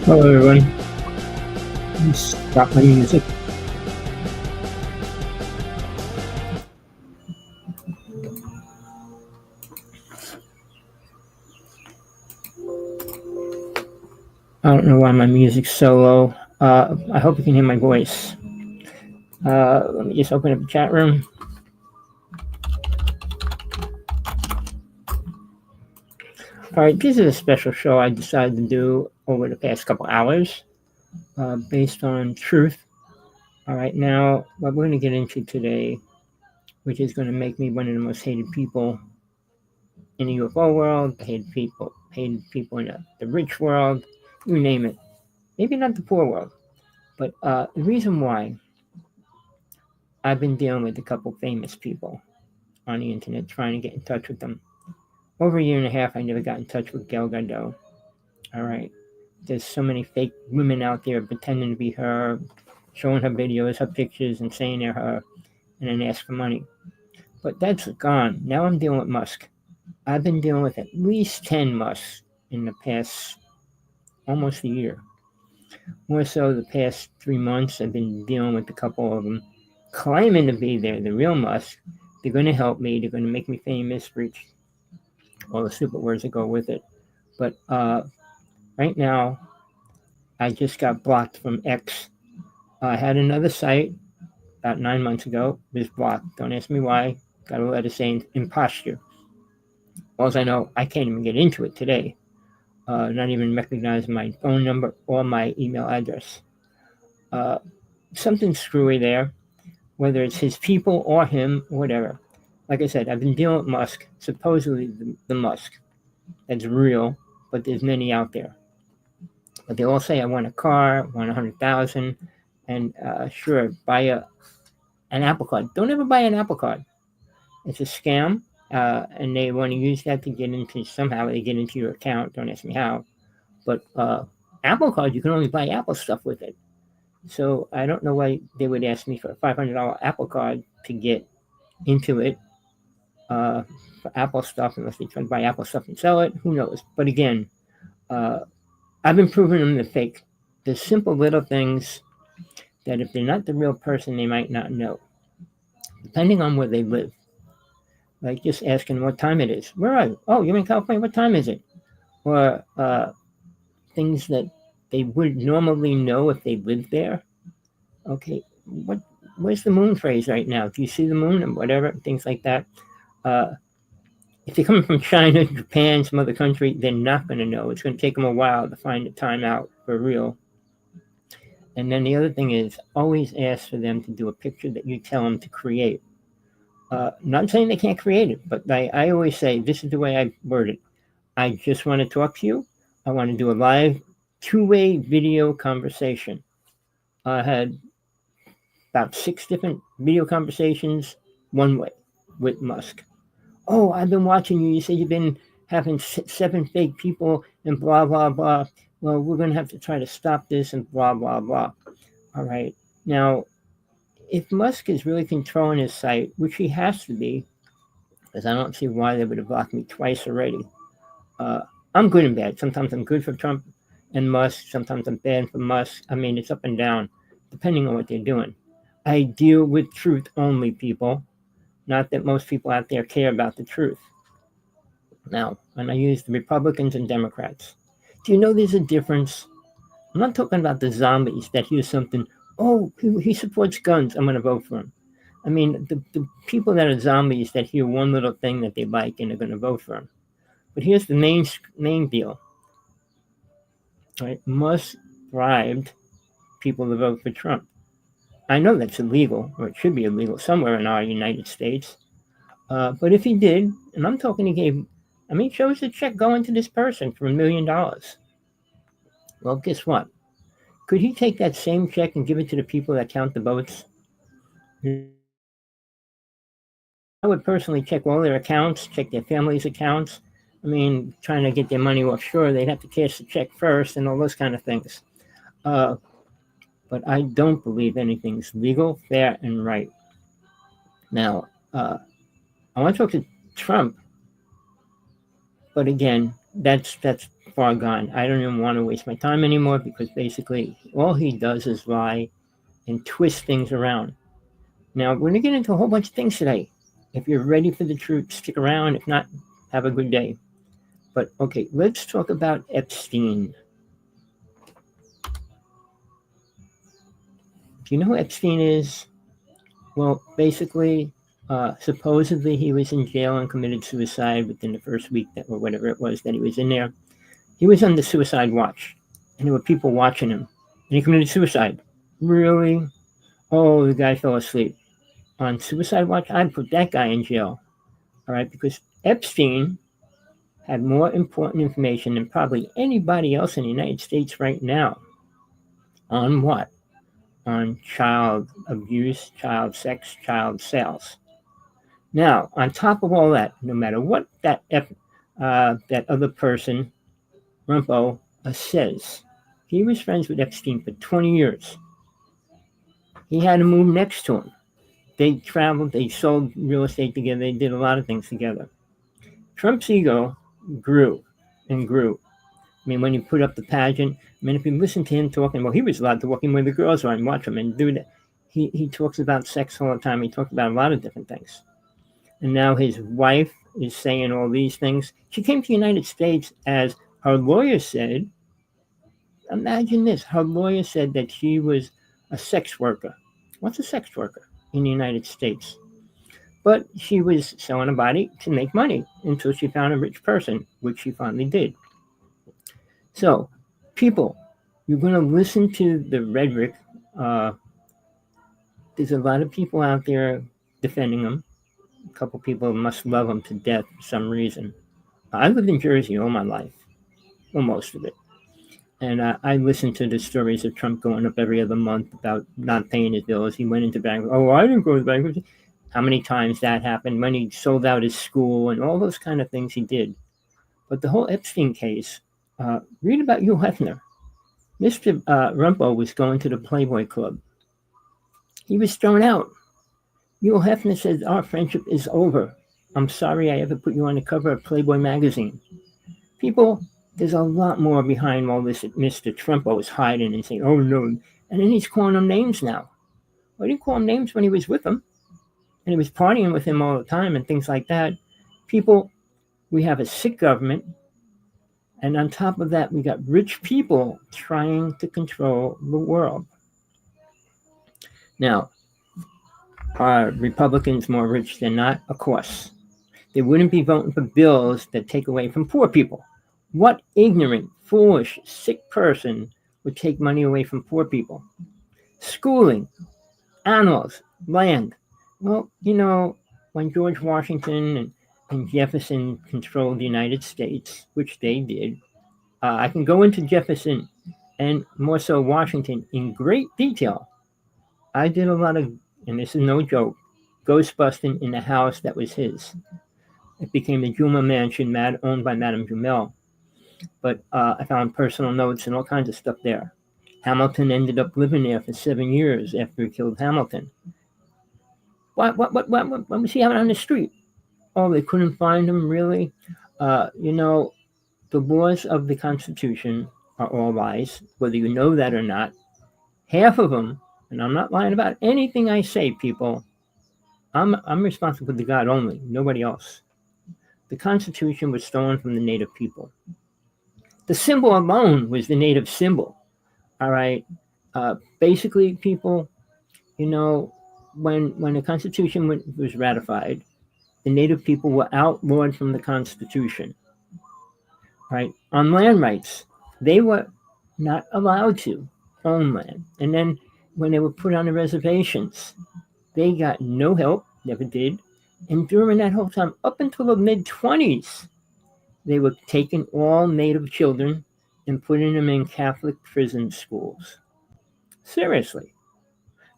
Hello everyone. Stop my music. I don't know why my music's so low. I hope you can hear my voice. Let me just open up the chat room. All right, this is a special show I decided to do over the past couple hours based on truth. All right, now what we're going to get into today, which is going to make me one of the most hated people in the UFO world, hated people in the rich world, you name it. Maybe not the poor world, but the reason why I've been dealing with a couple famous people on the internet trying to get in touch with them. Over a year and a half, I never got in touch with Gal Gadot. All right. There's so many fake women out there pretending to be her, showing her videos, her pictures, and saying they're her, and then ask for money. But that's gone. Now I'm dealing with Musk. I've been dealing with at least 10 Musks in the past almost a year. More so the past 3 months, I've been dealing with a couple of them claiming to be the real Musk. They're going to help me. They're going to make me famous, reach all the super words that go with it. But right now, I just got blocked from X. I had another site about 9 months ago. It was blocked. Don't ask me why. Got a letter saying imposture. All I know, I can't even get into it today. Not even recognize my phone number or my email address. Something screwy there, whether it's his people or him, whatever. Like I said, I've been dealing with Musk, supposedly the Musk. That's real, but there's many out there. But they all say I want a car, want 100,000, and sure, buy an Apple Card. Don't ever buy an Apple Card. It's a scam, and they want to use that to get into somehow they get into your account. Don't ask me how, but Apple Card you can only buy Apple stuff with it. So I don't know why they would ask me for a $500 Apple Card to get into it for Apple stuff, unless they try to buy Apple stuff and sell it. Who knows? But again, I've been proving them to fake. There's simple little things that if they're not the real person, they might not know, depending on where they live. Like just asking what time it is. Where are you? Oh, you're in California. What time is it? Or things that they would normally know if they lived there. Okay, where's the moon phase right now? Do you see the moon and whatever, things like that? If they're coming from China, Japan, some other country, they're not going to know. It's going to take them a while to find the time out for real. And then the other thing is always ask for them to do a picture that you tell them to create. Not saying they can't create it, but I always say, this is the way I word it. I just want to talk to you. I want to do a live two-way video conversation. I had about 6 different video conversations one way with Musk. Oh, I've been watching you. You say you've been having 7 fake people and blah, blah, blah. Well, we're going to have to try to stop this and blah, blah, blah. All right. Now, if Musk is really controlling his site, which he has to be, because I don't see why they would have blocked me twice already. I'm good and bad. Sometimes I'm good for Trump and Musk. Sometimes I'm bad for Musk. I mean, it's up and down, depending on what they're doing. I deal with truth only, people. Not that most people out there care about the truth. Now, when I use the Republicans and Democrats, do you know there's a difference? I'm not talking about the zombies that hear something, oh, he supports guns, I'm going to vote for him. I mean, the people that are zombies that hear one little thing that they like and are going to vote for him. But here's the main deal. Right? Musk bribed people to vote for Trump. I know that's illegal, or it should be illegal somewhere in our United States. But if he did, and I'm talking he gave, shows the check going to this person for $1 million. Well, guess what? Could he take that same check and give it to the people that count the votes? I would personally check all their accounts, check their families' accounts. Trying to get their money offshore, they'd have to cash the check first and all those kind of things. But I don't believe anything's legal, fair, and right. Now, I want to talk to Trump, but again, that's far gone. I don't even want to waste my time anymore because basically all he does is lie and twist things around. Now, we're going to get into a whole bunch of things today. If you're ready for the truth, stick around. If not, have a good day. But okay, let's talk about Epstein. Do you know who Epstein is? Well, basically, supposedly he was in jail and committed suicide within the first week or whatever it was that he was in there. He was on the suicide watch, and there were people watching him, and he committed suicide. Really? Oh, the guy fell asleep. On suicide watch, I'd put that guy in jail. All right, because Epstein had more important information than probably anybody else in the United States right now. On what? On child abuse, child sex, child sales. Now, on top of all that, no matter what that other person, Rumpo, says, he was friends with Epstein for 20 years. He had to move next to him. They traveled, they sold real estate together, they did a lot of things together. Trump's ego grew and grew. I mean, when he put up the pageant, I mean, if you listen to him talking, well, he was allowed to walk in where the girls are and watch him and do that. He talks about sex all the time. He talks about a lot of different things. And now his wife is saying all these things. She came to the United States as her lawyer said. Imagine this. Her lawyer said that she was a sex worker. What's a sex worker in the United States? But she was selling a body to make money until she found a rich person, which she finally did. So, people, you're going to listen to the rhetoric. There's a lot of people out there defending him. A couple people must love him to death for some reason. I lived in Jersey all my life, well, most of it. And I listened to the stories of Trump going up every other month about not paying his bills. He went into bankruptcy. Oh, I didn't go to bankruptcy. How many times that happened when he sold out his school and all those kind of things he did. But the whole Epstein case, read about Hugh Hefner. Mr. Rumpo was going to the Playboy Club. He was thrown out. Hugh Hefner said, our friendship is over. I'm sorry I ever put you on the cover of Playboy magazine. People, there's a lot more behind all this that Mr. Trumpo is hiding and saying, oh, no. And then he's calling them names now. Well, he didn't call him names when he was with him. And he was partying with him all the time and things like that. People, we have a sick government. And on top of that, we got rich people trying to control the world. Now, are Republicans more rich than not? Of course. They wouldn't be voting for bills that take away from poor people. What ignorant, foolish, sick person would take money away from poor people? Schooling, animals, land. Well, you know, when George Washington and Jefferson controlled the United States, which they did, I can go into Jefferson and more so Washington in great detail. I did a lot of, and this is no joke, ghost busting in the house that was his. It became the Juma Mansion, owned by Madame Jumel. But I found personal notes and all kinds of stuff there. Hamilton ended up living there for 7 years after he killed Hamilton. What was he having on the street? Oh, they couldn't find him, really? You know, the laws of the Constitution are all lies, whether you know that or not. Half of them, and I'm not lying about anything I say, people. I'm responsible to God only, nobody else. The Constitution was stolen from the native people. The symbol alone was the native symbol. All right. Basically, people, you know, when the Constitution was ratified, the native people were outlawed from the Constitution. Right. On land rights, they were not allowed to own land. And then when they were put on the reservations, they got no help, never did. And during that whole time, up until the mid-20s, they were taking all native children and putting them in Catholic prison schools. Seriously.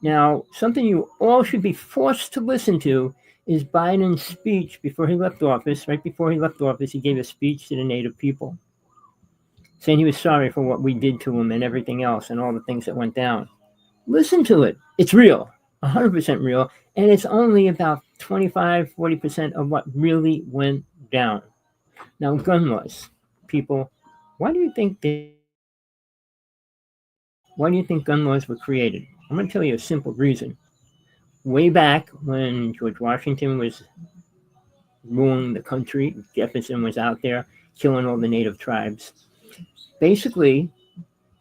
Now, something you all should be forced to listen to is Biden's speech before he left office. Right before he left office, he gave a speech to the native people, saying he was sorry for what we did to him and everything else and all the things that went down. Listen to it. It's real, 100% real, and it's only about 25-40% of what really went down. Now, gun laws, people, Why do you think why do you think gun laws were created? I'm going to tell you a simple reason. Way back when George Washington was ruling the country, Jefferson was out there killing all the native tribes. Basically,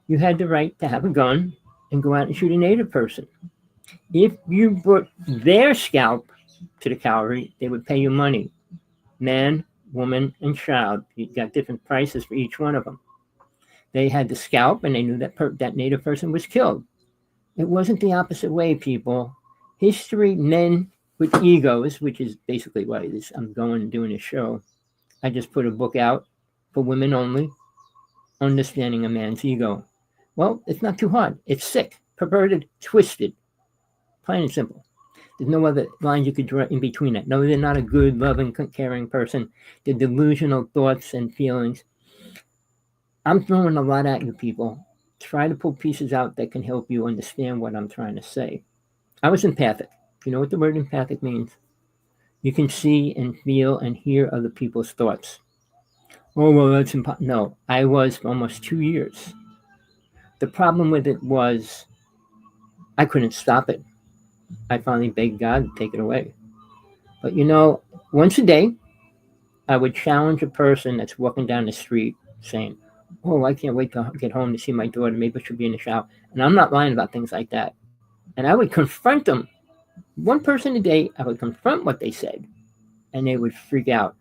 you had the right to have a gun and go out and shoot a native person. If you brought their scalp to the cavalry, they would pay you money. Man, woman, and child. You got different prices for each one of them. They had the scalp, and they knew that native person was killed. It wasn't the opposite way, people. History, men with egos, which is basically why I'm going and doing a show. I just put a book out for women only, Understanding a Man's Ego. Well, it's not too hard. It's sick, perverted, twisted, plain and simple. There's no other lines you could draw in between that. No, they're not a good, loving, caring person. They're delusional thoughts and feelings. I'm throwing a lot at you, people. Try to pull pieces out that can help you understand what I'm trying to say. I was empathic. You know what the word empathic means? You can see and feel and hear other people's thoughts. Oh, well, that's impossible. No, I was for almost 2 years. The problem with it was I couldn't stop it. I finally begged God to take it away. But once a day, I would challenge a person that's walking down the street saying, oh, I can't wait to get home to see my daughter. Maybe I should be in the shower. And I'm not lying about things like that. And I would confront them. One person a day, I would confront what they said. And they would freak out.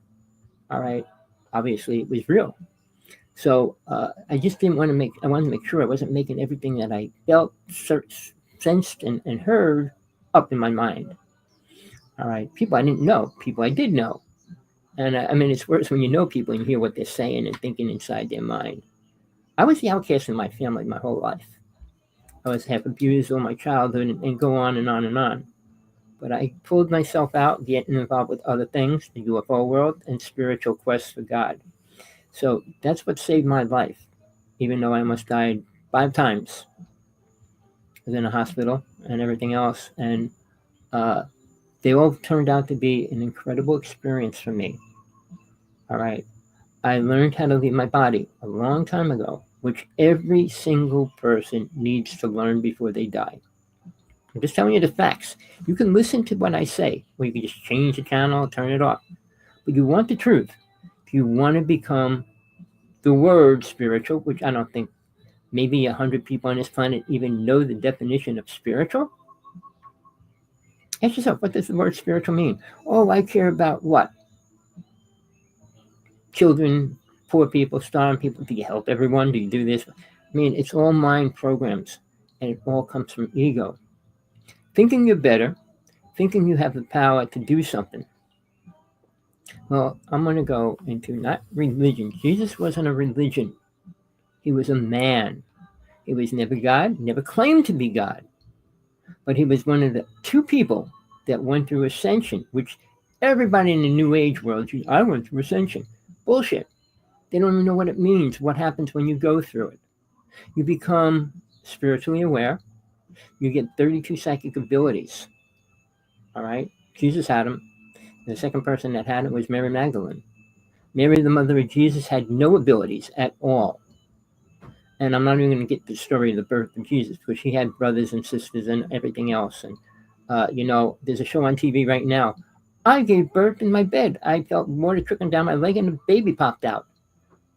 All right. Obviously, it was real. So I just didn't want to I wanted to make sure I wasn't making everything that I felt, sensed, and heard up in my mind. All right. People I didn't know, people I did know. And I mean, it's worse when you know people and you hear what they're saying and thinking inside their mind. I was the outcast in my family my whole life. I was half abused all my childhood and go on and on and on. But I pulled myself out, getting involved with other things, the UFO world, and spiritual quests for God. So that's what saved my life, even though I almost died 5 times. I was in a hospital and everything else. And they all turned out to be an incredible experience for me. All right. I learned how to leave my body a long time ago, which every single person needs to learn before they die. I'm just telling you the facts. You can listen to what I say, or you can just change the channel, turn it off. But you want the truth. If you want to become the word spiritual, which I don't think maybe 100 people on this planet even know the definition of spiritual, ask yourself, what does the word spiritual mean? Oh, I care about what? Children, poor people, starving people. Do you help everyone? Do you do this? I mean, it's all mind programs, and it all comes from ego. Thinking you're better, thinking you have the power to do something. Well, I'm going to go into not religion. Jesus wasn't a religion. He was a man. He was never God, never claimed to be God. But he was one of the 2 people that went through ascension, which everybody in the New Age world, I went through ascension. Bullshit. They don't even know what it means, what happens when you go through it. You become spiritually aware. You get 32 psychic abilities. All right? Jesus had them. The second person that had it was Mary Magdalene. Mary, the mother of Jesus, had no abilities at all. And I'm not even going to get the story of the birth of Jesus, because she had brothers and sisters and everything else. And, there's a show on TV right now. I gave birth in my bed. I felt water trickling down my leg and a baby popped out.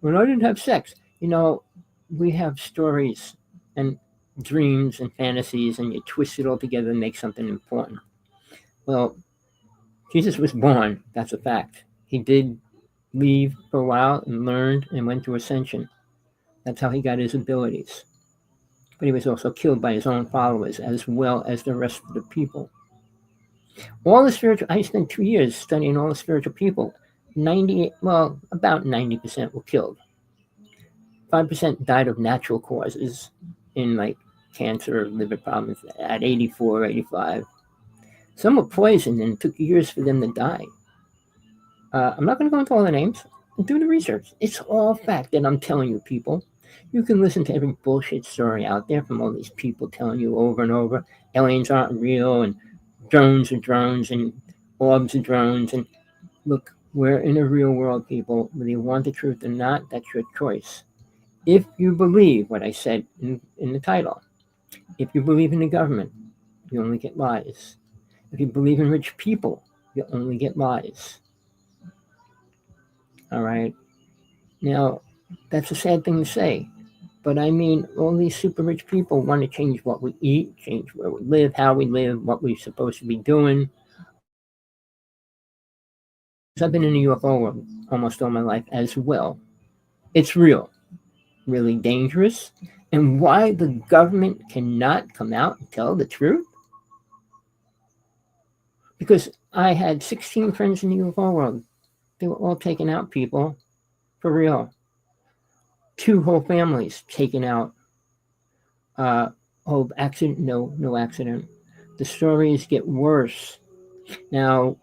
When I didn't have sex. We have stories and dreams and fantasies, and you twist it all together and make something important. Well, Jesus was born. That's a fact. He did leave for a while and learned and went through ascension. That's how he got his abilities. But he was also killed by his own followers as well as the rest of the people. I spent 2 years studying all the spiritual people. About 90% were killed. 5% died of natural causes in like cancer, liver problems at 84, 85. Some were poisoned and it took years for them to die. I'm not going to go into all the names. Do the research. It's all fact that I'm telling you, people. You can listen to every bullshit story out there from all these people telling you over and over aliens aren't real and drones are drones and orbs are drones. And look, we're in a real world, people. Whether you want the truth or not, that's your choice. If you believe what I said in the title, if you believe in the government, you only get lies. If you believe in rich people, you only get lies. All right. Now, that's a sad thing to say, but I mean, all these super rich people want to change what we eat, change where we live, how we live, what we're supposed to be doing. I've been in the UFO world almost all my life as well. It's real, really dangerous. And why the government cannot come out and tell the truth? Because I had 16 friends in the UFO world. They were all taken out, people, for real. 2 whole families taken out. Whole accident, no accident. The stories get worse. Now,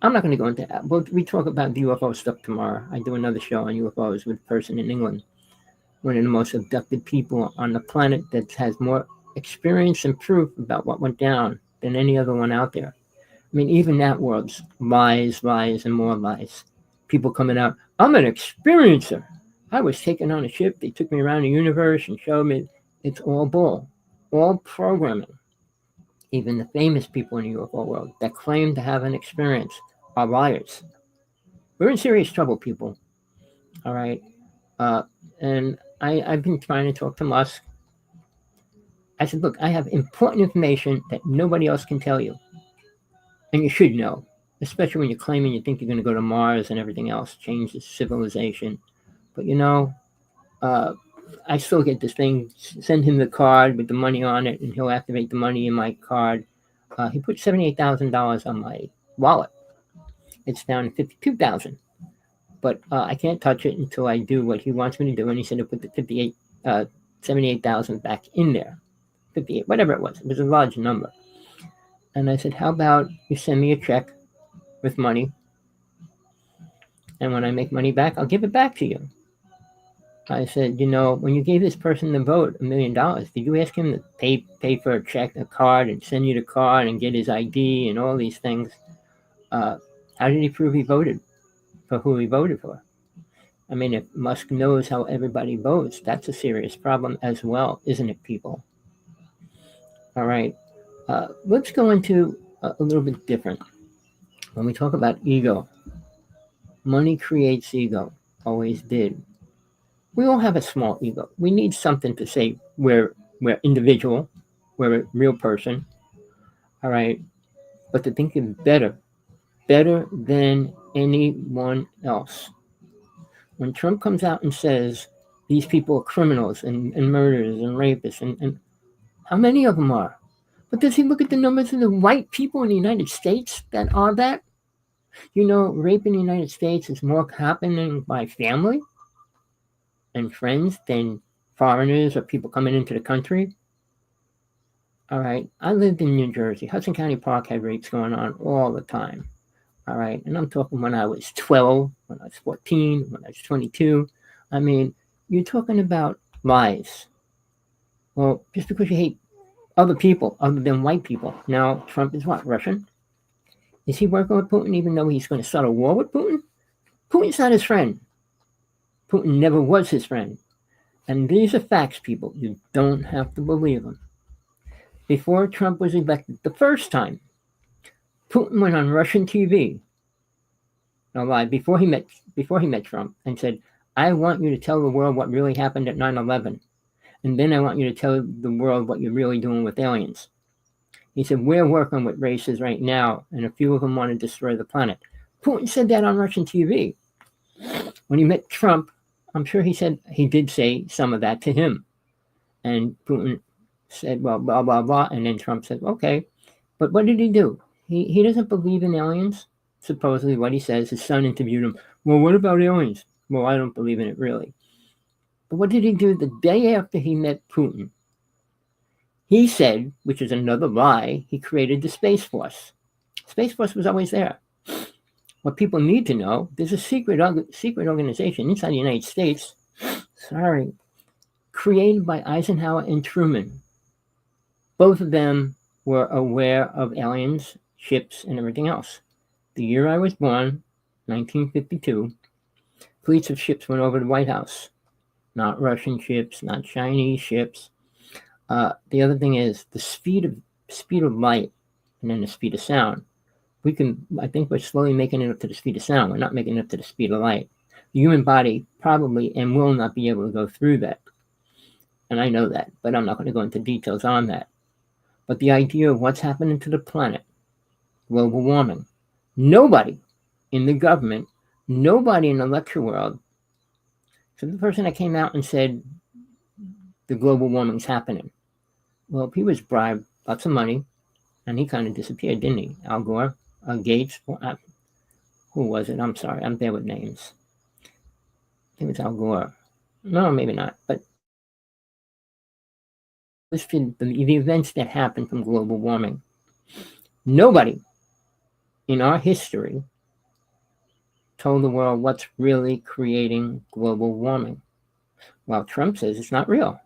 I'm not going to go into that. We talk about the UFO stuff tomorrow. I do another show on UFOs with a person in England, one of the most abducted people on the planet that has more experience and proof about what went down than any other one out there. I mean, even that world's lies, lies, and more lies. People coming out, I'm an experiencer. I was taken on a ship. They took me around the universe and showed me. It's all bull, all programming. Even the famous people in the UFO world that claim to have an experience are liars. We're in serious trouble, people. All right. Uh, and I've been trying to talk to Musk. I said, look, I have important information that nobody else can tell you. And you should know, especially when you're claiming you think you're going to go to Mars and everything else, change the civilization. But uh, I still get this thing, send him the card with the money on it, and he'll activate the money in my card. He put $78,000 on my wallet. It's down to 52,000, but I can't touch it until I do what he wants me to do. And he said to put the 78,000 back in there, 58, whatever it was. It was a large number. And I said, how about you send me a check with money, and when I make money back, I'll give it back to you. I said, when you gave this person the vote, $1 million, did you ask him to pay for a check, a card, and send you the card and get his ID and all these things? How did he prove he voted for who he voted for? I mean, if Musk knows how everybody votes, that's a serious problem as well, isn't it, people? All right. Let's go into a little bit different. When we talk about ego, money creates ego, always did. We all have a small ego. We need something to say we're individual, we're a real person. All right. But to think of better than anyone else. When Trump comes out and says these people are criminals and murderers and rapists, and how many of them are? But does he look at the numbers of the white people in the United States that are that? Rape in the United States is more happening by family and friends than foreigners or people coming into the country. All right. I lived in New Jersey. Hudson County Park had rapes going on all the time. All right. And I'm talking when I was 12, when I was 14, when I was 22. I mean, you're talking about lies. Well, just because you hate other people other than white people. Now, Trump is what? Russian? Is he working with Putin even though he's going to start a war with Putin? Putin's not his friend. Putin never was his friend. And these are facts, people. You don't have to believe them. Before Trump was elected the first time, Putin went on Russian TV. No lie, before he met Trump and said, I want you to tell the world what really happened at 9/11. And then I want you to tell the world what you're really doing with aliens. He said, we're working with races right now, and a few of them want to destroy the planet. Putin said that on Russian TV. When he met Trump, I'm sure he did say some of that to him. And Putin said, well, blah, blah, blah. And then Trump said, okay. But what did he do? He doesn't believe in aliens, supposedly what he says. His son interviewed him. Well, what about aliens? Well, I don't believe in it, really. But what did he do the day after he met Putin? He said, which is another lie, he created the Space Force. Space Force was always there. What people need to know, there's a secret organization inside the United States, created by Eisenhower and Truman. Both of them were aware of aliens, ships, and everything else. The year I was born, 1952, fleets of ships went over the White House. not Russian ships, not Chinese ships. The other thing is the speed of light, and then the speed of sound. I think we're slowly making it up to the speed of sound. We're not making it up to the speed of light. The human body probably and will not be able to go through that. And I know that, but I'm not going to go into details on that. But the idea of what's happening to the planet, global warming, nobody in the government, nobody in the lecture world, so the person that came out and said the global warming's happening, well, he was bribed lots of money, and he kind of disappeared, didn't he? Al Gore, Gates, who was it? I'm sorry, I'm bad with names. I think it's Al Gore. No, maybe not. But listed the events that happened from global warming. Nobody in our history told the world what's really creating global warming. While Trump says it's not real.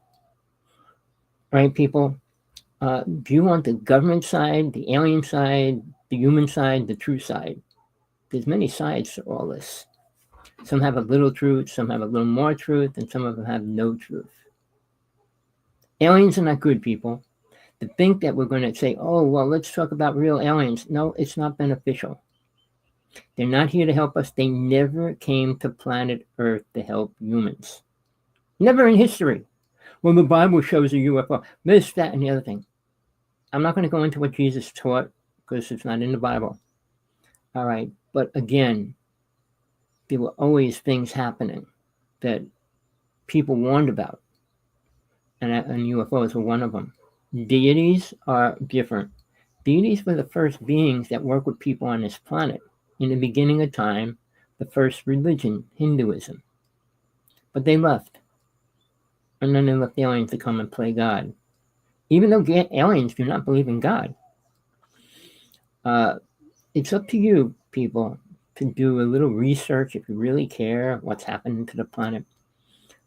Right, people? Do you want the government side, the alien side, the human side, the true side? There's many sides to all this. Some have a little truth, some have a little more truth, and some of them have no truth. Aliens are not good, people. To think that we're going to say, oh, well, let's talk about real aliens. No, it's not beneficial. They're not here to help us. They never came to planet Earth to help humans. Never in history. Well, the Bible shows a UFO. This, that, and the other thing. I'm not going to go into what Jesus taught because it's not in the Bible. All right. But again, there were always things happening that people warned about. And UFOs were one of them. Deities are different. Deities were the first beings that work with people on this planet. In the beginning of time, the first religion, Hinduism. But they left. And then they left the aliens to come and play God. Even though aliens do not believe in God. It's up to you, people, to do a little research if you really care what's happening to the planet.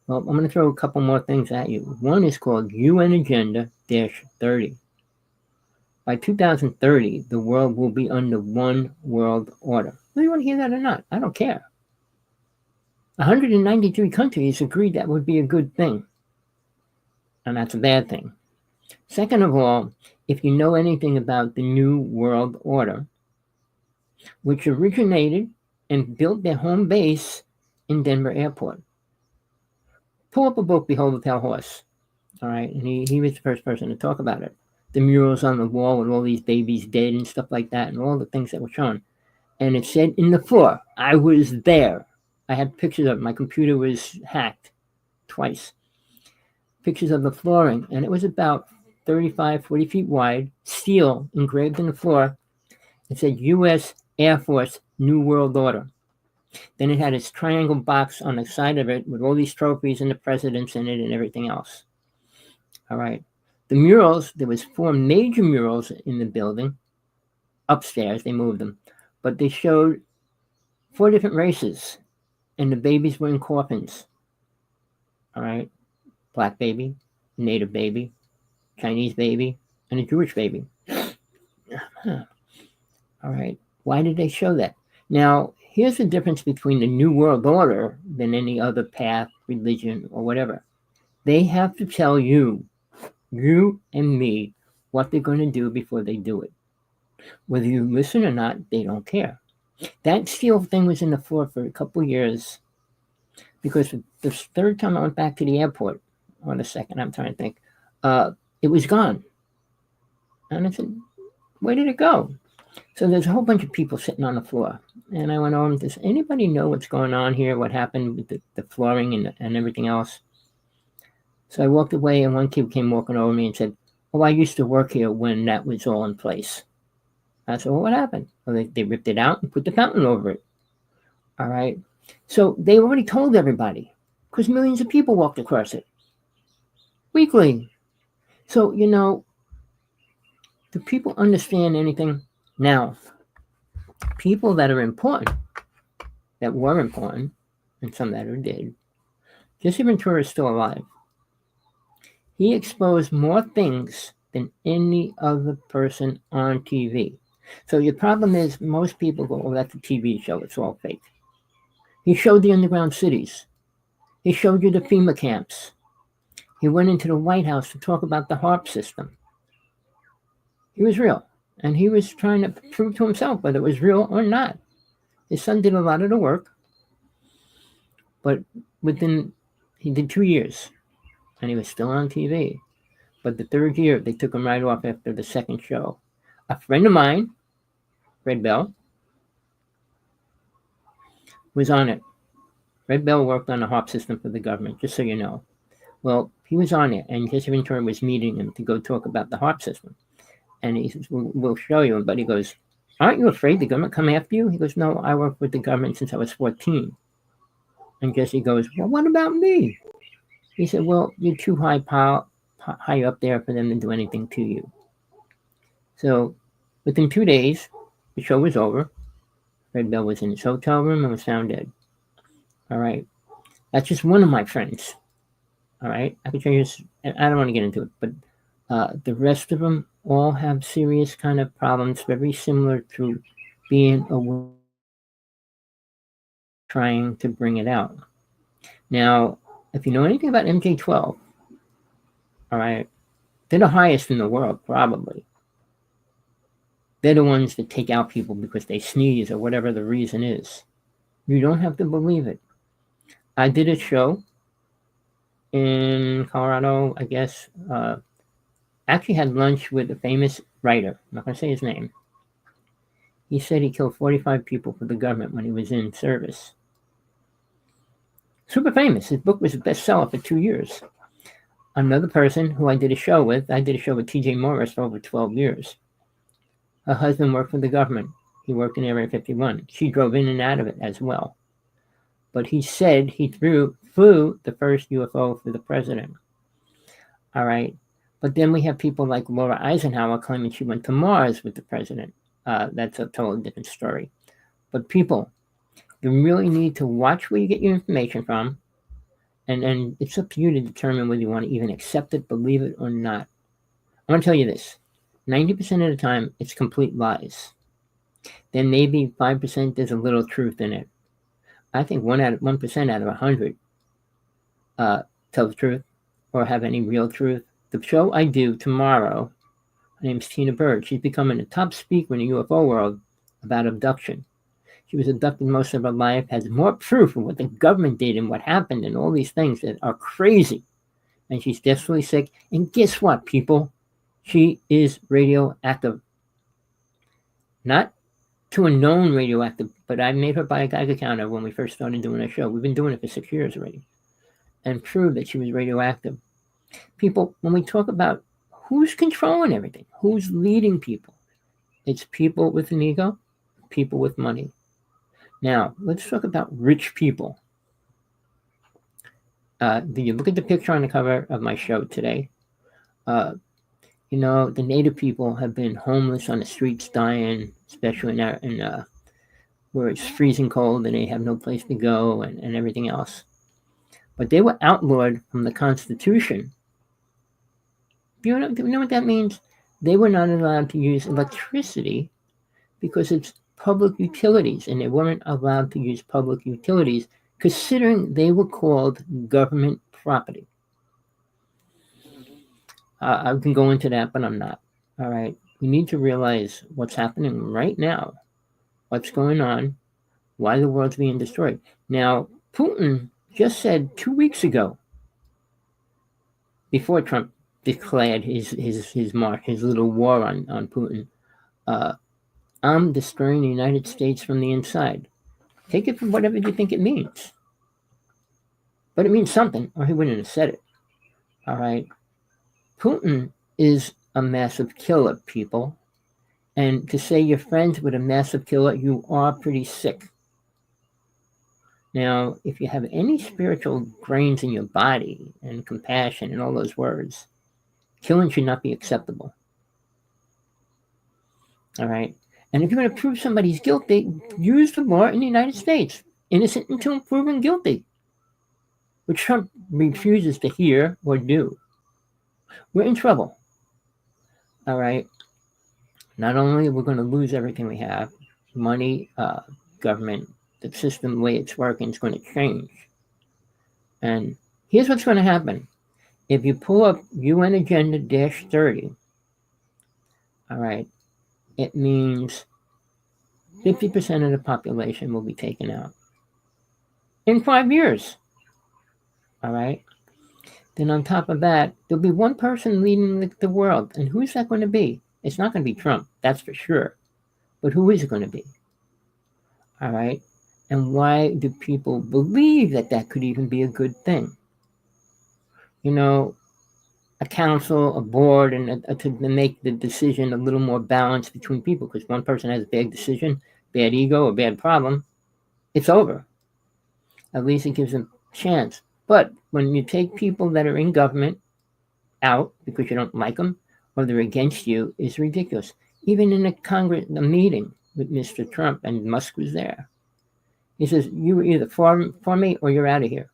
Well, I'm going to throw a couple more things at you. One is called UN Agenda-30. By 2030, the world will be under one world order. Whether you want to hear that or not, I don't care. 193 countries agreed that would be a good thing. And that's a bad thing. Second of all, if you know anything about the New World Order, which originated and built their home base in Denver Airport. Pull up a book, Behold the Pale Horse. All right, and he was the first person to talk about it. The murals on the wall with all these babies dead and stuff like that, and all the things that were shown. And it said in the floor, I was there. I had pictures of it. My computer was hacked twice. Pictures of the flooring, and it was about 35, 40 feet wide, steel engraved in the floor. It said U.S. Air Force New World Order. Then it had its triangle box on the side of it with all these trophies and the presidents in it and everything else. All right. The murals, there was 4 major murals in the building. Upstairs, they moved them. But they showed 4 different races, and the babies were in coffins. All right. Black baby, native baby, Chinese baby, and a Jewish baby. All right. Why did they show that? Now, here's the difference between the New World Order than any other path, religion, or whatever. They have to tell you and me, what they're going to do before they do it. Whether you listen or not, they don't care. That steel thing was in the floor for a couple years because the third time I went back to the airport, or the second, I'm trying to think, it was gone. And I said, where did it go? So there's a whole bunch of people sitting on the floor. And I went over, does anybody know what's going on here? What happened with the flooring and everything else? So I walked away, and one kid came walking over me and said, oh, I used to work here when that was all in place. I said, well, what happened? Well, they ripped it out and put the fountain over it. All right. So they already told everybody because millions of people walked across it weekly. So, do people understand anything? Now, people that are important, that were important, and some that are dead, Jesse Ventura is still alive. He exposed more things than any other person on TV. So your problem is most people go, oh, that's a TV show. It's all fake. He showed the underground cities. He showed you the FEMA camps. He went into the White House to talk about the HARP system. He was real. And he was trying to prove to himself whether it was real or not. His son did a lot of the work, but he did 2 years, and he was still on TV. But the third year, they took him right off after the second show. A friend of mine, Red Bell, was on it. Red Bell worked on the HARP system for the government, just so you know. Well, he was on it, and Jesse Ventura was meeting him to go talk about the HARP system. And he says, we'll show you. But he goes, aren't you afraid the government come after you? He goes, no, I worked with the government since I was 14. And Jesse goes, well, what about me? He said, well, you're too high up there for them to do anything to you. So within 2 days, the show was over. Red Bell was in his hotel room and was found dead. All right. That's just one of my friends. All right. I can tell you this, and I don't want to get into it, but the rest of them all have serious kind of problems, very similar to being a trying to bring it out. Now, if you know anything about MJ12, all right, they're the highest in the world, probably. They're the ones that take out people because they sneeze or whatever the reason is. You don't have to believe it. I did a show in Colorado, I guess. Actually had lunch with a famous writer. I'm not going to say his name. He said he killed 45 people for the government when he was in service. Super famous. His book was a bestseller for 2 years. Another person who I did a show with T.J. Morris for over 12 years. Her husband worked for the government. He worked in Area 51. She drove in and out of it as well. But he said he flew the first UFO for the president. All right. But then we have people like Laura Eisenhower claiming she went to Mars with the president. That's a totally different story. But people, you really need to watch where you get your information from. And it's up to you to determine whether you want to even accept it, believe it, or not. I want to tell you this. 90% of the time, it's complete lies. Then maybe 5% there's a little truth in it. I think 1% out of 100 tell the truth or have any real truth. The show I do tomorrow, her name's Tina Bird. She's becoming a top speaker in the UFO world about abduction. She was abducted most of her life, has more proof of what the government did and what happened and all these things that are crazy. And she's desperately sick. And guess what, people? She is radioactive. Not to a known radioactive, but I made her buy a Geiger counter when we first started doing our show. We've been doing it for 6 years already. And proved that she was radioactive. People, when we talk about who's controlling everything, who's leading people, it's people with an ego, people with money. Now, let's talk about rich people. Do you look at the picture on the cover of my show today? The native people have been homeless on the streets, dying, especially in where it's freezing cold and they have no place to go and everything else. But they were outlawed from the Constitution. Do you know what that means? They were not allowed to use electricity because it's public utilities, and they weren't allowed to use public utilities considering they were called government property. I can go into that, but I'm not. All right. We need to realize what's happening right now, what's going on, why the world's being destroyed. Now, Putin just said 2 weeks ago, before Trump declared his little war on Putin, I'm destroying the United States from the inside. Take it for whatever you think it means. But it means something, or he wouldn't have said it. All right. Putin is a massive killer, people. And to say you're friends with a massive killer, you are pretty sick. Now, if you have any spiritual grains in your body and compassion and all those words, killing should not be acceptable. All right. And if you're going to prove somebody's guilty, use the law in the United States. Innocent until proven guilty. Which Trump refuses to hear or do. We're in trouble. All right. Not only are we going to lose everything we have, money, government, the system, the way it's working is going to change. And here's what's going to happen. If you pull up UN Agenda -30, all right, it means 50% of the population will be taken out in 5 years. All right. Then on top of that, there'll be one person leading the world. And who's that going to be? It's not going to be Trump, that's for sure. But who is it going to be? All right. And why do people believe that that could even be a good thing? You know, a council, a board, and to make the decision a little more balanced between people. Because one person has a bad decision, bad ego, a bad problem, it's over. At least it gives them a chance. But when you take people that are in government out because you don't like them or they're against you, is ridiculous. Even in a meeting with Mr. Trump, and Musk was there, he says, you were either for me or you're out of here.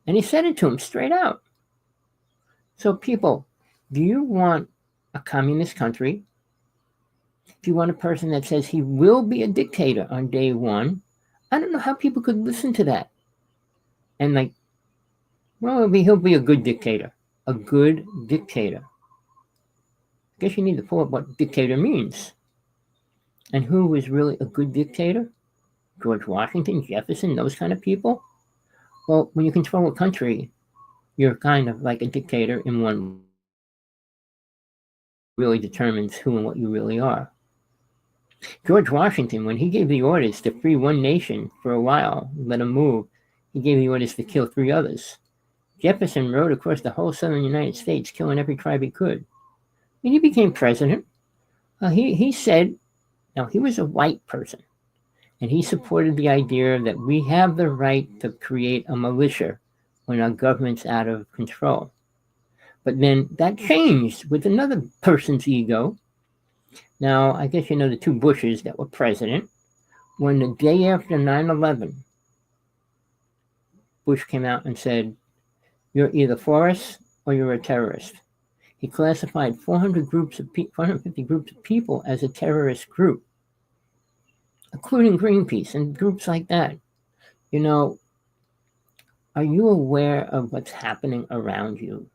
And he said it to him straight out. So people, do you want a communist country? Do you want a person that says he will be a dictator on day one? I don't know how people could listen to that. And like, well, he'll be a good dictator. A good dictator. I guess you need to pull up what dictator means. And who was really a good dictator? George Washington, Jefferson, those kind of people? Well, when you control a country, you're kind of like a dictator in one really determines who and what you really are. George Washington, when he gave the orders to free one nation for a while, let them move, he gave the orders to kill 3 others. Jefferson rode across the whole southern United States, killing every tribe he could. When he became president, he said, now he was a white person, and he supported the idea that we have the right to create a militia when our government's out of control. But then that changed with another person's ego. Now, I guess you know the 2 Bushes that were president. When the day after 9/11, Bush came out and said, you're either for us or you're a terrorist. He classified 450 groups of people as a terrorist group, including Greenpeace and groups like that. You know, are you aware of what's happening around you?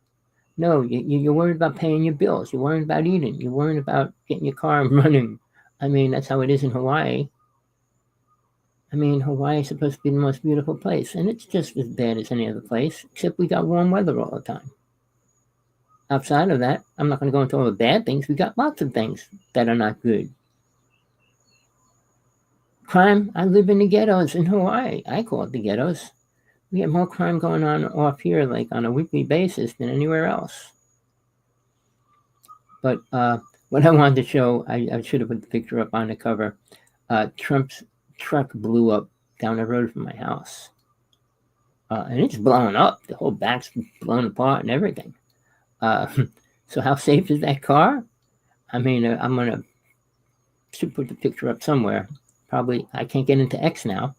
No, you're worried about paying your bills. You're worried about eating. You're worried about getting your car running. I mean, that's how it is in Hawaii. I mean, Hawaii is supposed to be the most beautiful place, and it's just as bad as any other place, except we got warm weather all the time. Outside of that, I'm not going to go into all the bad things. We got lots of things that are not good. Crime, I live in the ghettos in Hawaii. I call it the ghettos. We have more crime going on off here, like on a weekly basis, than anywhere else. But what I wanted to show, I should have put the picture up on the cover. Trump's truck blew up down the road from my house. And it's blowing up. The whole back's blown apart and everything. So how safe is that car? I mean, I'm going to put the picture up somewhere. Probably, I can't get into X now.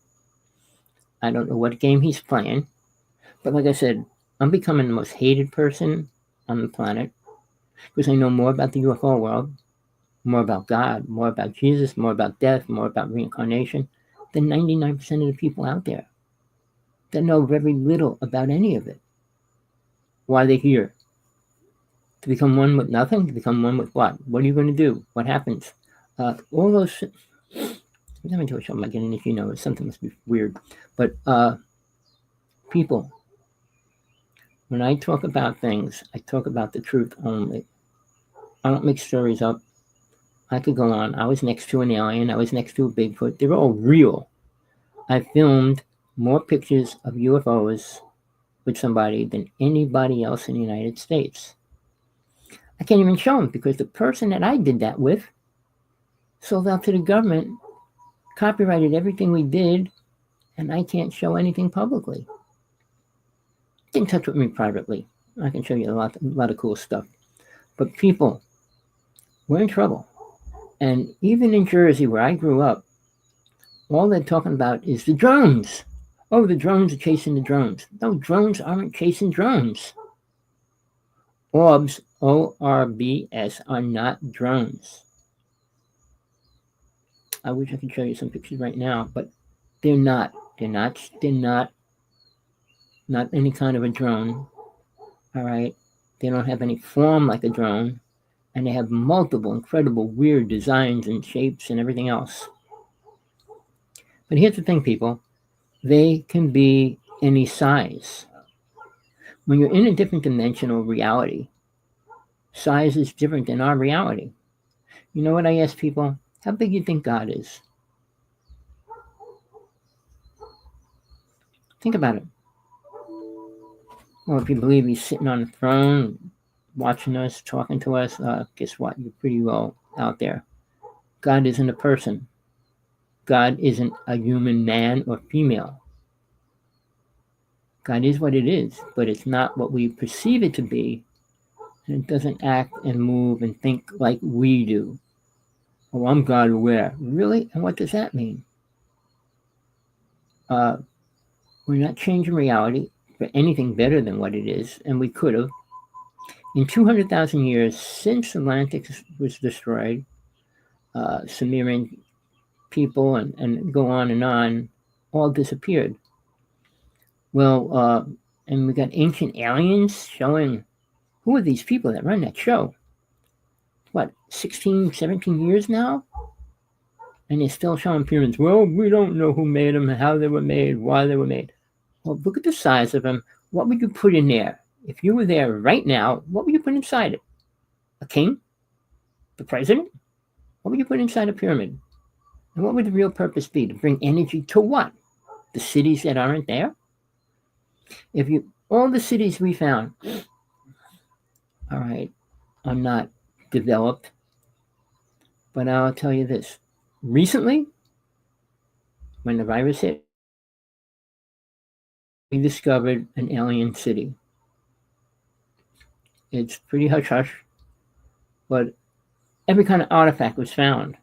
I don't know what game he's playing. But like I said, I'm becoming the most hated person on the planet because I know more about the UFO world, more about God, more about Jesus, more about death, more about reincarnation than 99% of the people out there that know very little about any of it. Why are they here? To become one with nothing? To become one with what? What are you going to do? What happens? All those... Let me do a show. I'm not getting if you know. Something must be weird. But people, when I talk about things, I talk about the truth only. I don't make stories up. I could go on. I was next to an alien. I was next to a Bigfoot. They're all real. I filmed more pictures of UFOs with somebody than anybody else in the United States. I can't even show them because the person that I did that with sold out to the government, copyrighted everything we did, and I can't show anything publicly. Get in touch with me privately. I can show you a lot of cool stuff. But people, we're in trouble. And even in Jersey, where I grew up, all they're talking about is the drones. Oh, the drones are chasing the drones. No, drones aren't chasing drones. Orbs, ORBS, are not drones. I wish I could show you some pictures right now, but they're not not any kind of a drone. All right. They don't have any form like a drone, and they have multiple incredible weird designs and shapes and everything else. But here's the thing, people. They can be any size. When you're in a different dimensional reality, size is different than our reality. You know what I ask people? How big do you think God is? Think about it. Well, if you believe he's sitting on the throne, watching us, talking to us, guess what? You're pretty well out there. God isn't a person. God isn't a human man or female. God is what it is, but it's not what we perceive it to be, and it doesn't act and move and think like we do. Oh, I'm God aware. Really? And what does that mean? We're not changing reality for anything better than what it is, and we could have. In 200,000 years since Atlantis was destroyed, Sumerian people and go on, all disappeared. Well, and we got ancient aliens showing who are these people that run that show? What, 16, 17 years now? And they're still showing pyramids. Well, we don't know who made them, how they were made, why they were made. Well, look at the size of them. What would you put in there? If you were there right now, what would you put inside it? A king? The president? What would you put inside a pyramid? And what would the real purpose be? To bring energy to what? The cities that aren't there? All the cities we found, all right, are not developed. But I'll tell you this. Recently, when the virus hit, we discovered an alien city. It's pretty hush-hush, but every kind of artifact was found.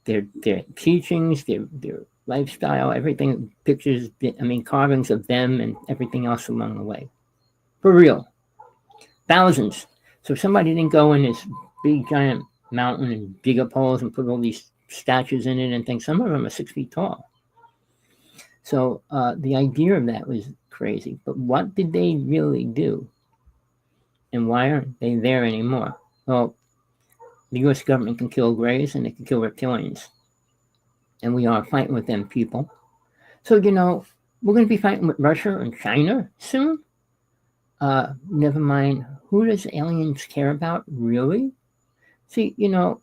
Their teachings, their lifestyle, everything, pictures, carvings of them and everything else along the way. For real. Thousands. So if somebody didn't go in this big giant mountain and dig up holes and put all these statues in it and things, some of them are 6 feet tall. So the idea of that was crazy. But what did they really do? And why aren't they there anymore? Well, the U.S. government can kill grays and they can kill reptilians. And we are fighting with them people. So, we're going to be fighting with Russia and China soon. Never mind, who does aliens care about, really? See,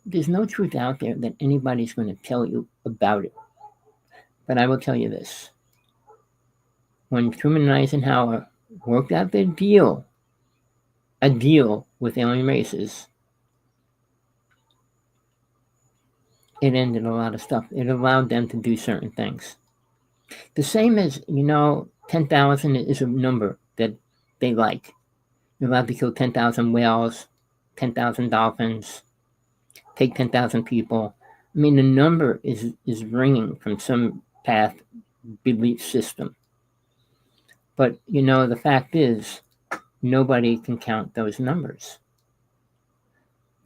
there's no truth out there that anybody's going to tell you about it. But I will tell you this. When Truman and Eisenhower worked out their deal, a deal with alien races, it ended a lot of stuff. It allowed them to do certain things. The same as, 10,000 is a number that they like. You're allowed to kill 10,000 whales, 10,000 dolphins, take 10,000 people. The number is ringing from some path belief system. But, the fact is, nobody can count those numbers.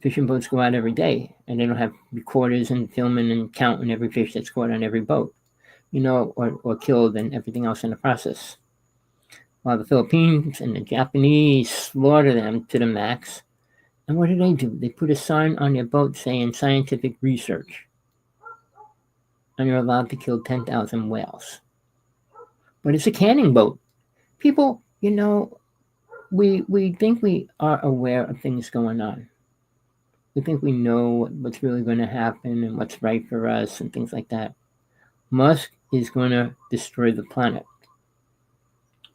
Fishing boats go out every day, and they don't have recorders and filming and counting every fish that's caught on every boat, or killed and everything else in the process. While the Philippines and the Japanese slaughter them to the max. And what do? They put a sign on their boat saying scientific research. And you're allowed to kill 10,000 whales. But it's a canning boat. People, we think we are aware of things going on. We think we know what's really going to happen and what's right for us and things like that. Musk is going to destroy the planet.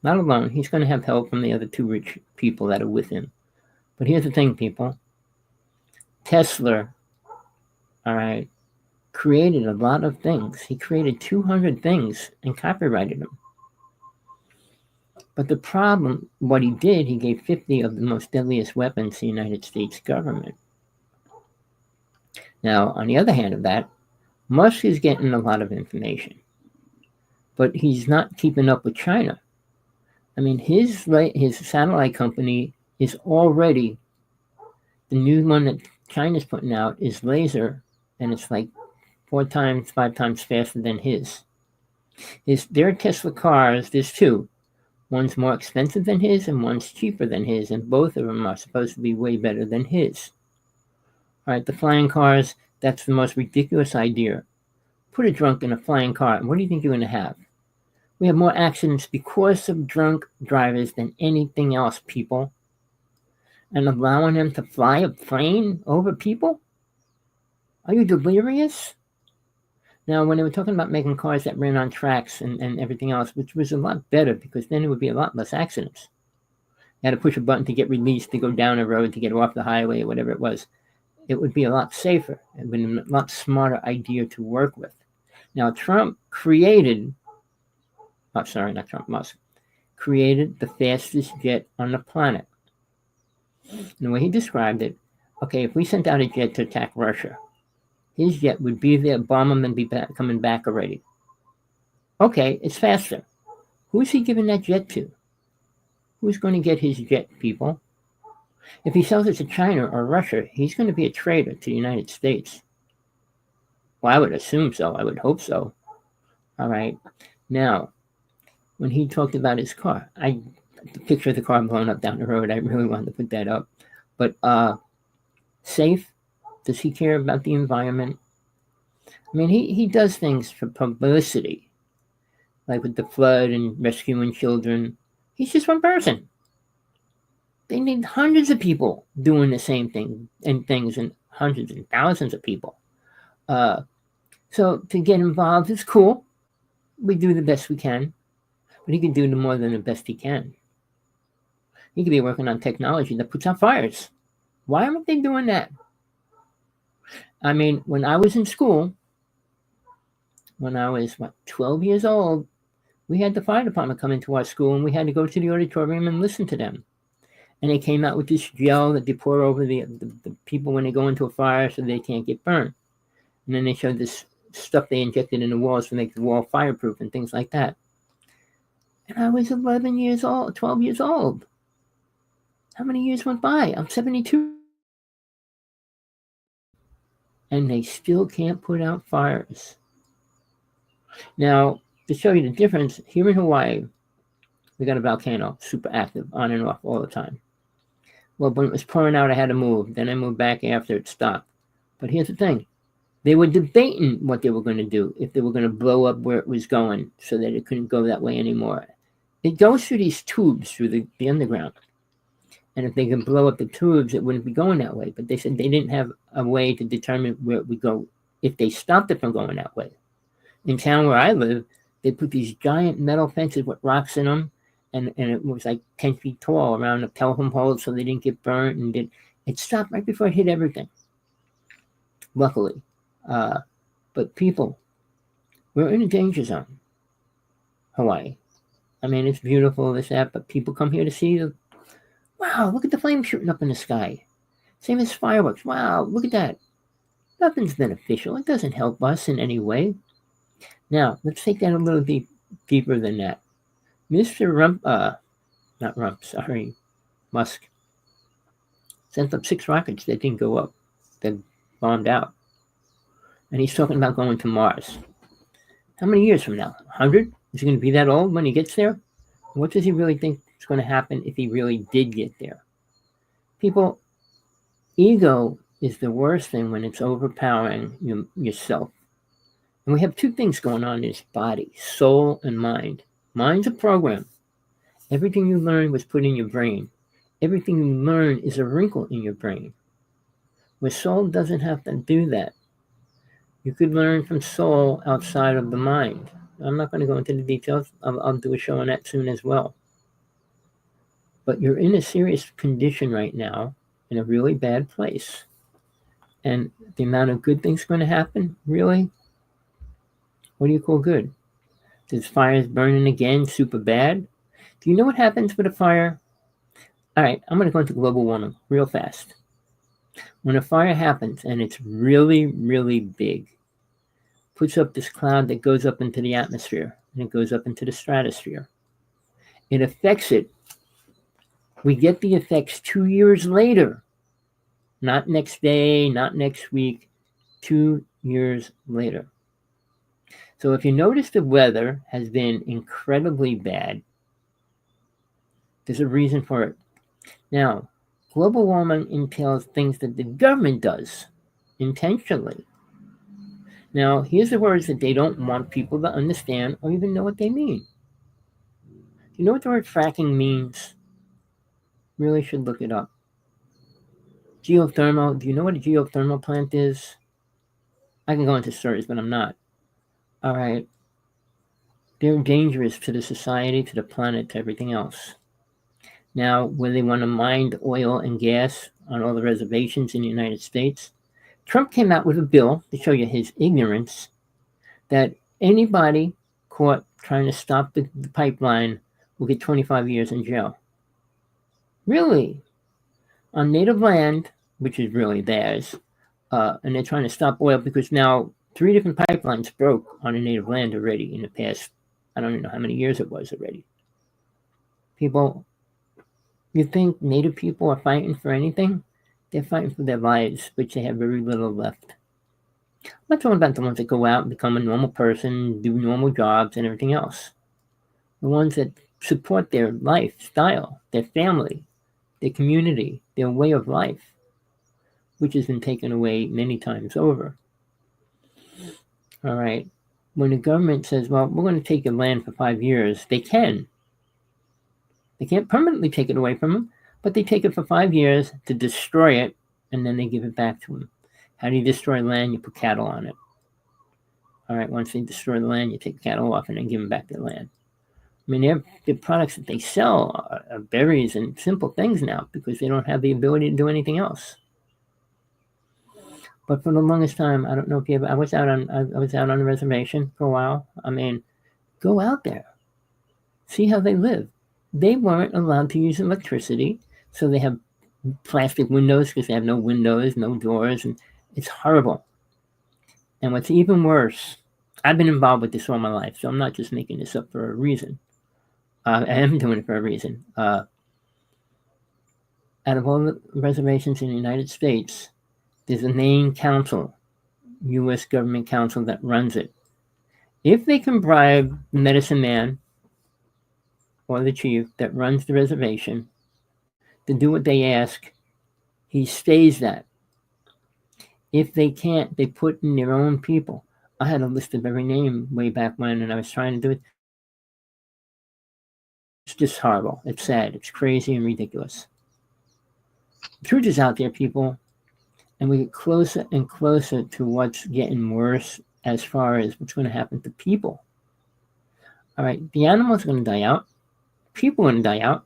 Not alone. He's going to have help from the other 2 rich people that are with him. But here's the thing, people. Tesla, all right, created a lot of things. He created 200 things and copyrighted them. But the problem, what he did, he gave 50 of the most deadliest weapons to the United States government. Now, on the other hand of that, Musk is getting a lot of information. But he's not keeping up with China. His satellite company is already, the new one that China's putting out is laser, and it's like 4 times, 5 times faster than his. Their Tesla cars, there's 2. One's more expensive than his and one's cheaper than his, and both of them are supposed to be way better than his. All right, the flying cars, that's the most ridiculous idea. Put a drunk in a flying car, and what do you think you're going to have? We have more accidents because of drunk drivers than anything else, people. And allowing them to fly a plane over people? Are you delirious? Now, when they were talking about making cars that ran on tracks and everything else, which was a lot better because then there would be a lot less accidents. You had to push a button to get released, to go down a road, to get off the highway, or whatever it was. It would be a lot safer. It would be a lot smarter idea to work with. Now, Trump created, oh, sorry, not Trump, Musk, created the fastest jet on the planet. And the way he described it, okay, if we sent out a jet to attack Russia, his jet would be there, bomb them, and be coming back already. Okay, it's faster. Who's he giving that jet to? Who's going to get his jet, people? If he sells it to China or Russia, he's going to be a traitor to the United States. Well, I would assume so. I would hope so. All right. Now, when he talked about his car, the picture of the car blown up down the road, I really wanted to put that up. But safe? Does he care about the environment? I mean, he does things for publicity, like with the flood and rescuing children. He's just one person. They need hundreds of people doing the same thing and things, and hundreds and thousands of people. So to get involved is cool. We do the best we can, but he can do more than the best he can. He could be working on technology that puts out fires. Why aren't they doing that? I mean, when I was in school, when I was, 12 years old, we had the fire department come into our school, and we had to go to the auditorium and listen to them. And they came out with this gel that they pour over the people when they go into a fire so they can't get burned. And then they showed this stuff they injected in the walls to make the wall fireproof and things like that. And I was 11 years old, 12 years old. How many years went by? I'm 72. And they still can't put out fires. Now, to show you the difference, here in Hawaii, we got a volcano, super active, on and off all the time. Well, when it was pouring out, I had to move. Then I moved back after it stopped. But here's the thing. They were debating what they were going to do, if they were going to blow up where it was going so that it couldn't go that way anymore. It goes through these tubes through the underground. And if they could blow up the tubes, it wouldn't be going that way. But they said they didn't have a way to determine where it would go if they stopped it from going that way. In town where I live, they put these giant metal fences with rocks in them, and it was like 10 feet tall around the telephone poles so they didn't get burnt. And it stopped right before it hit everything, luckily. But people, we're in a danger zone, Hawaii. I mean, it's beautiful, this, that, but people come here to see wow, look at the flames shooting up in the sky. Same as fireworks. Wow, look at that. Nothing's beneficial. It doesn't help us in any way. Now, let's take that a little deeper than that. Musk sent up 6 rockets that didn't go up, that bombed out. And he's talking about going to Mars. How many years from now? 100? Is he going to be that old when he gets there? What does he really think is going to happen if he really did get there? People, ego is the worst thing when it's overpowering yourself. And we have 2 things going on in this body, soul and mind. Mind's a program. Everything you learn was put in your brain. Everything you learn is a wrinkle in your brain. Where soul doesn't have to do that. You could learn from soul outside of the mind. I'm not going to go into the details. I'll do a show on that soon as well. But you're in a serious condition right now, in a really bad place. And the amount of good things going to happen, really? What do you call good? Does fires burning again super bad? Do you know what happens with a fire? All right, I'm going to go into global warming real fast. When a fire happens and it's really, really big, puts up this cloud that goes up into the atmosphere, and it goes up into the stratosphere. It affects it. We get the effects 2 years later. Not next day, not next week, 2 years later. So if you notice the weather has been incredibly bad, There's a reason for it. Now, global warming entails things that the government does intentionally. Now, here's the words that they don't want people to understand or even know what they mean. You know what the word fracking means? Really should look it up. Geothermal. Do you know what a geothermal plant is? I can go into stories, but I'm not. All right. They're dangerous to the society, to the planet, to everything else. Now, where they want to mine oil and gas on all the reservations in the United States, Trump came out with a bill to show you his ignorance that anybody caught trying to stop the pipeline will get 25 years in jail. Really? On native land, which is really theirs, and they're trying to stop oil because now 3 different pipelines broke on a native land already in the past, I don't even know how many years it was already. People, you think native people are fighting for anything? They're fighting for their lives, which they have very little left. I'm not talking about the ones that go out and become a normal person, do normal jobs and everything else. The ones that support their lifestyle, their family, their community, their way of life, which has been taken away many times over. All right. When the government says, well, we're going to take your land for 5 years, they can. They can't permanently take it away from them, but they take it for 5 years to destroy it, and then they give it back to them. How do you destroy land? You put cattle on it. All right, once they destroy the land, you take cattle off and then give them back their land. I mean, the products that they sell are berries and simple things now because they don't have the ability to do anything else. But for the longest time, I don't know if you ever, I was out on the reservation for a while. I mean, go out there. See how they live. They weren't allowed to use electricity, so they have plastic windows because they have no windows, no doors, and it's horrible. And what's even worse, I've been involved with this all my life, so I'm not just making this up for a reason. I am doing it for a reason. Out of all the reservations in the United States, there's a main council, U.S. government council that runs it. If they can bribe the medicine man or the chief that runs the reservation to do what they ask, he stays that. If they can't, they put in their own people. I had a list of every name way back when, and I was trying to do it. It's just horrible. It's sad. It's crazy and ridiculous. The truth is out there, people, and we get closer and closer to what's getting worse as far as what's going to happen to people. All right, the animals are going to die out. People are going to die out.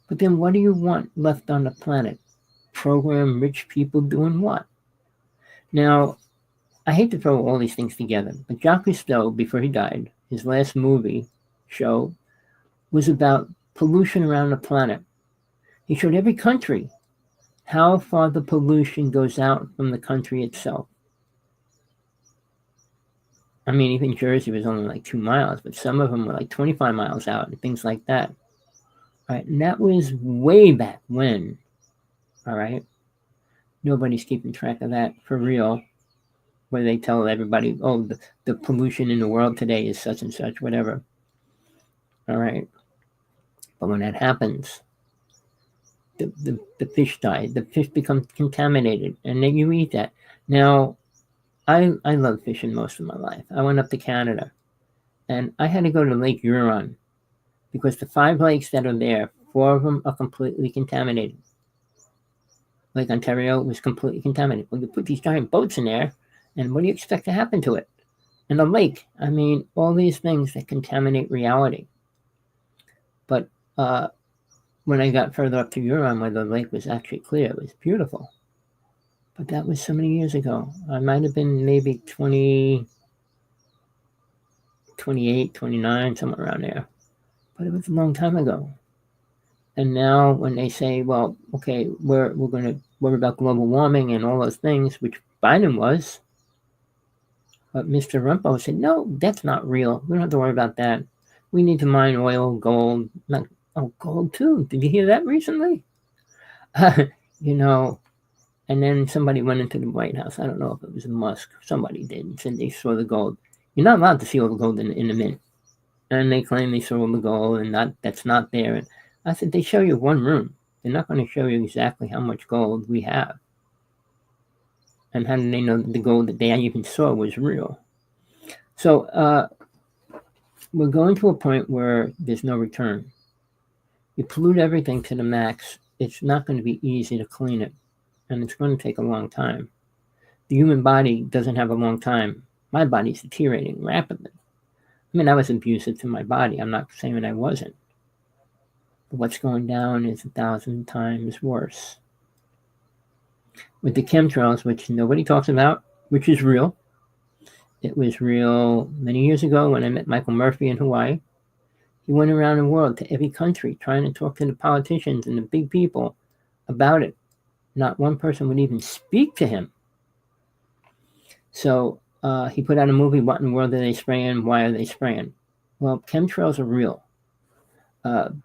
But then what do you want left on the planet? Program rich people doing what? Now, I hate to throw all these things together, but Jacques Cousteau, before he died, his last movie show was about pollution around the planet. He showed every country how far the pollution goes out from the country itself. I mean, even Jersey was only like 2 miles, but some of them were like 25 miles out and things like that. All right, and that was way back when. All right, nobody's keeping track of that for real, where they tell everybody, oh, the pollution in the world today is such and such, whatever. All right, but when that happens, the fish die. The fish become contaminated, and then you eat that. Now, I love fishing most of my life. I went up to Canada, and I had to go to Lake Huron because the 5 lakes that are there, 4 of them are completely contaminated. Lake Ontario was completely contaminated. Well, you put these giant boats in there, and what do you expect to happen to it? And the lake, I mean, all these things that contaminate reality. But when I got further up to Huron, where the lake was actually clear, it was beautiful. But that was so many years ago. I might have been maybe 20, 28, 29, somewhere around there. But it was a long time ago. And now when they say, well, okay, we're going to worry about global warming and all those things, which Biden was, but Mr. Rumpo said, no, that's not real. We don't have to worry about that. We need to mine oil, gold. Gold too. Did you hear that recently? And then somebody went into the White House. I don't know if it was Musk. Somebody did and said they saw the gold. You're not allowed to see all the gold in the mint. And they claim they saw all the gold and that's not there. I said, they show you one room. They're not going to show you exactly how much gold we have. And how do they know that the gold that they even saw was real? So we're going to a point where there's no return. You pollute everything to the max, it's not going to be easy to clean it. And it's going to take a long time. The human body doesn't have a long time. My body's deteriorating rapidly. I mean, I was abusive to my body. I'm not saying that I wasn't. But what's going down is 1,000 times worse. With the chemtrails, which nobody talks about, which is real. It was real many years ago when I met Michael Murphy in Hawaii. He went around the world to every country trying to talk to the politicians and the big people about it. Not one person would even speak to him. So he put out a movie, What in the World Are They Spraying? Why Are They Spraying? Well, chemtrails are real.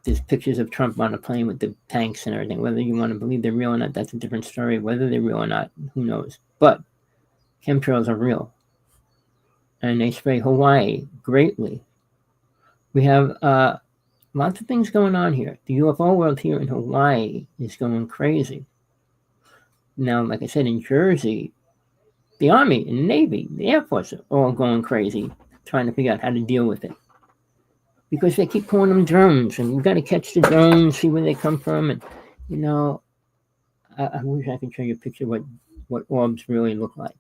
There's pictures of Trump on a plane with the tanks and everything. Whether you want to believe they're real or not, that's a different story. Whether they're real or not, who knows? But chemtrails are real. And they spray Hawaii greatly. We have lots of things going on here. The UFO world here in Hawaii is going crazy. Now, like I said, in Jersey, the Army and the Navy, the Air Force are all going crazy, trying to figure out how to deal with it. Because they keep calling them drones, and you've got to catch the drones, see where they come from. And, you know, I wish I could show you a picture of what orbs really look like,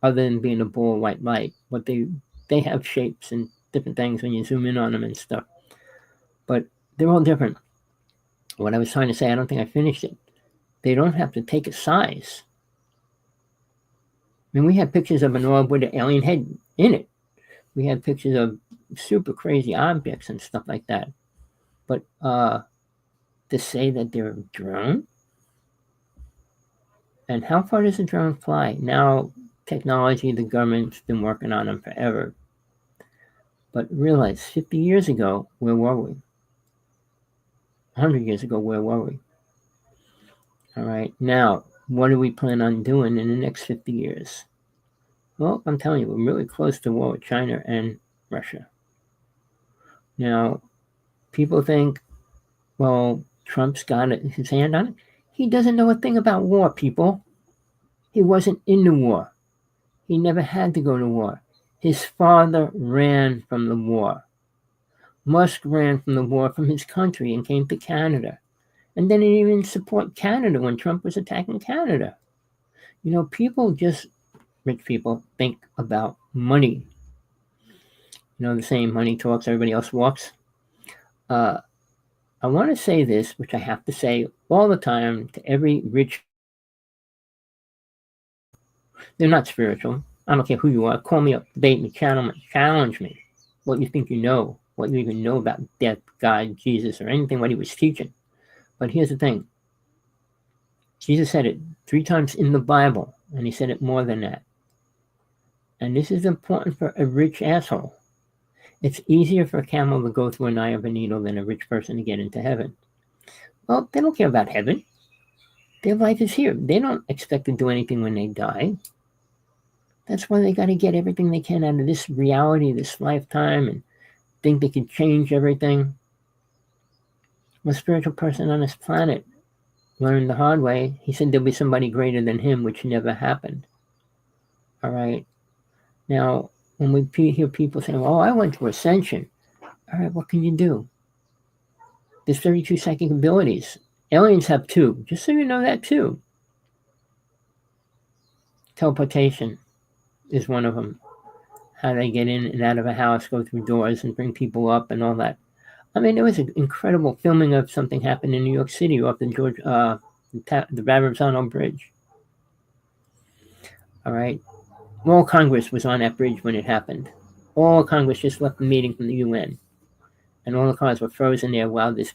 other than being a ball of white light. But they have shapes and different things when you zoom in on them and stuff. But they're all different. What I was trying to say, I don't think I finished it. They don't have to take a size. I mean, we have pictures of an orb with an alien head in it. We have pictures of super crazy objects and stuff like that. But to say that they're a drone? And how far does a drone fly? Now, technology, the government's been working on them forever. But realize, 50 years ago, where were we? 100 years ago, where were we? All right, now, what do we plan on doing in the next 50 years? Well, I'm telling you, we're really close to war with China and Russia. Now, people think, well, Trump's got his hand on it. He doesn't know a thing about war, people. He wasn't in the war. He never had to go to war. His father ran from the war. Musk ran from the war from his country and came to Canada. And then he didn't even support Canada when Trump was attacking Canada. You know, people just, rich people, think about money. You know, the saying, money talks, everybody else walks. I want to say this, which I have to say all the time to every rich. They're not spiritual. I don't care who you are. Call me up, debate me, challenge me. What you think you know, what you even know about death, God, Jesus, or anything what he was teaching. But here's the thing. Jesus said it 3 times in the Bible, and he said it more than that. And this is important for a rich asshole. It's easier for a camel to go through an eye of a needle than a rich person to get into heaven. Well, they don't care about heaven. Their life is here. They don't expect to do anything when they die. That's why they got to get everything they can out of this reality, this lifetime, and think they can change everything. A spiritual person on this planet learned the hard way. He said there'll be somebody greater than him, which never happened. All right. Now, when we hear people saying, oh, I went to Ascension. All right, what can you do? There's 32 psychic abilities. Aliens have 2, just so you know that too. Teleportation is one of them. How they get in and out of a house, go through doors and bring people up and all that. I mean, there was an incredible filming of something happened in New York City off the the Verrazano Bridge. All right. All Congress was on that bridge when it happened. All Congress just left the meeting from the UN. And all the cars were frozen there while this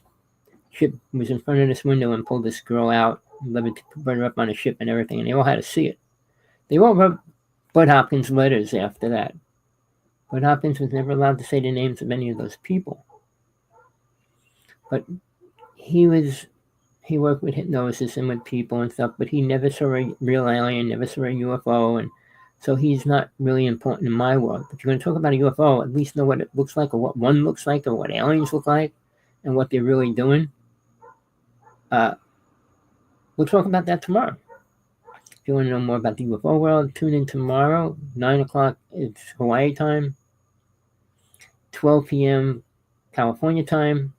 ship was in front of this window and pulled this girl out, put her up on a ship and everything, and they all had to see it. They all wrote Bud Hopkins letters after that. Bud Hopkins was never allowed to say the names of any of those people. But he worked with hypnosis and with people and stuff, but he never saw a real alien, never saw a UFO, and so he's not really important in my world. But you're going to talk about a UFO, at least know what it looks like or what one looks like or what aliens look like and what they're really doing. We'll talk about that tomorrow. If you want to know more about the UFO world, tune in tomorrow, 9 o'clock. It's Hawaii time, 12 p.m. California time.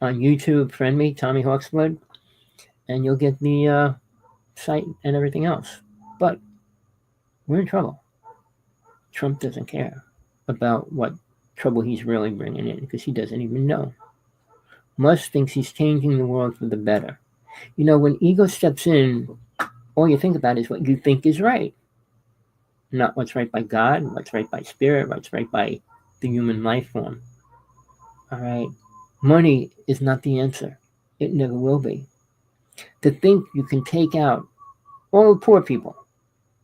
On YouTube, friend me, Rev.Hawksblood, and you'll get the site and everything else. But we're in trouble. Trump doesn't care about what trouble he's really bringing in because he doesn't even know. Musk thinks he's changing the world for the better. You know, when ego steps in, all you think about is what you think is right, not what's right by God, what's right by spirit, what's right by the human life form. All right? Money is not the answer. It never will be. To think you can take out all the poor people,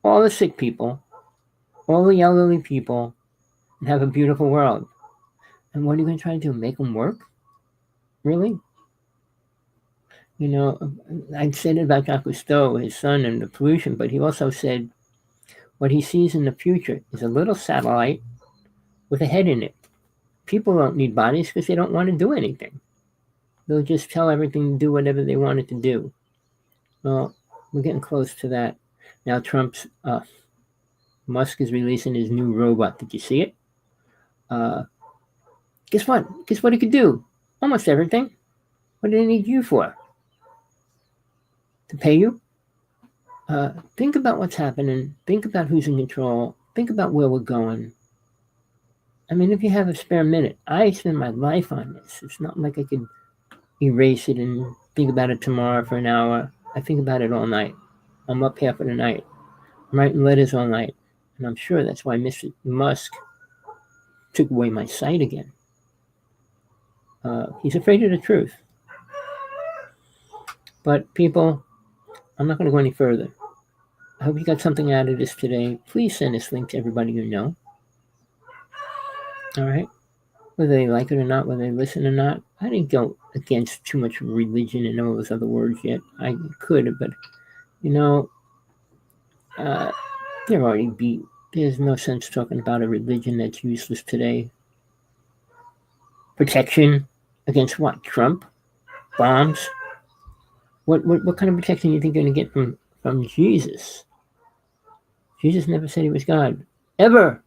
all the sick people, all the elderly people, and have a beautiful world. And what are you going to try to do? Make them work? Really? You know, I said it about Jacques Cousteau, his son, and the pollution, but he also said what he sees in the future is a little satellite with a head in it. People don't need bodies because they don't want to do anything. They'll just tell everything to do whatever they want it to do. Well, we're getting close to that. Now Musk is releasing his new robot. Did you see it? Guess what? Guess what it could do? Almost everything. What do they need you for? To pay you? Think about what's happening. Think about who's in control. Think about where we're going. I mean, if you have a spare minute, I spend my life on this. It's not like I could erase it and think about it tomorrow for an hour. I think about it all night. I'm up half of the night. I'm writing letters all night. And I'm sure that's why Mr. Musk took away my sight again. He's afraid of the truth. But people, I'm not going to go any further. I hope you got something out of this today. Please send this link to everybody you know. All right? Whether they like it or not, whether they listen or not. I didn't go against too much religion and all those other words yet. I could, but, you know, they're already beat. There's no sense talking about a religion that's useless today. Protection against what? Trump? Bombs? What kind of protection do you think you're going to get from Jesus? Jesus never said he was God. Ever!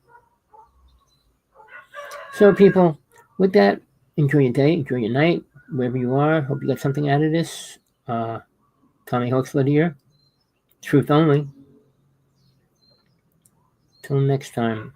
So, people, with that, enjoy your day, enjoy your night, wherever you are. Hope you got something out of this. Rev.Hawksblood here. Truth only. Till next time.